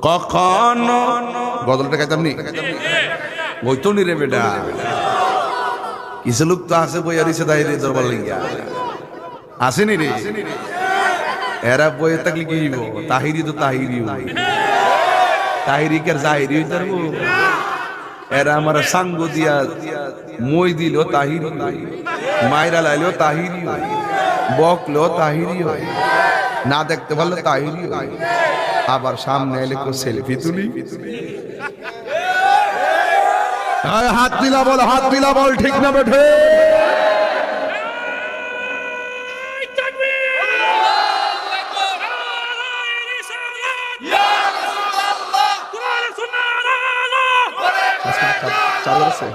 কখনো গজলটা গাইতাম নি বইতো নি রে বেটা কিছু লোক তো আছে বই আরিছে তাই রে দরবার লাগিয়া আসেনি রে এরা বইয়ে থাকলে কি হইব তাহিরি তো তাহিরি তাহিরি কে জাহিরি হইতে পারবো এরা আমার সাঙ্গ দিয়া মই দিল তাহিরি মাইরা লাইলেও তাহিরি হয় বকলেও তাহিরি হয় না দেখতে পারলে তাহিরি হয় আবার সামনে এলে কেউ সেলফি তুলি হাত দিলা বল ঠিক না বেঠে চালু আছে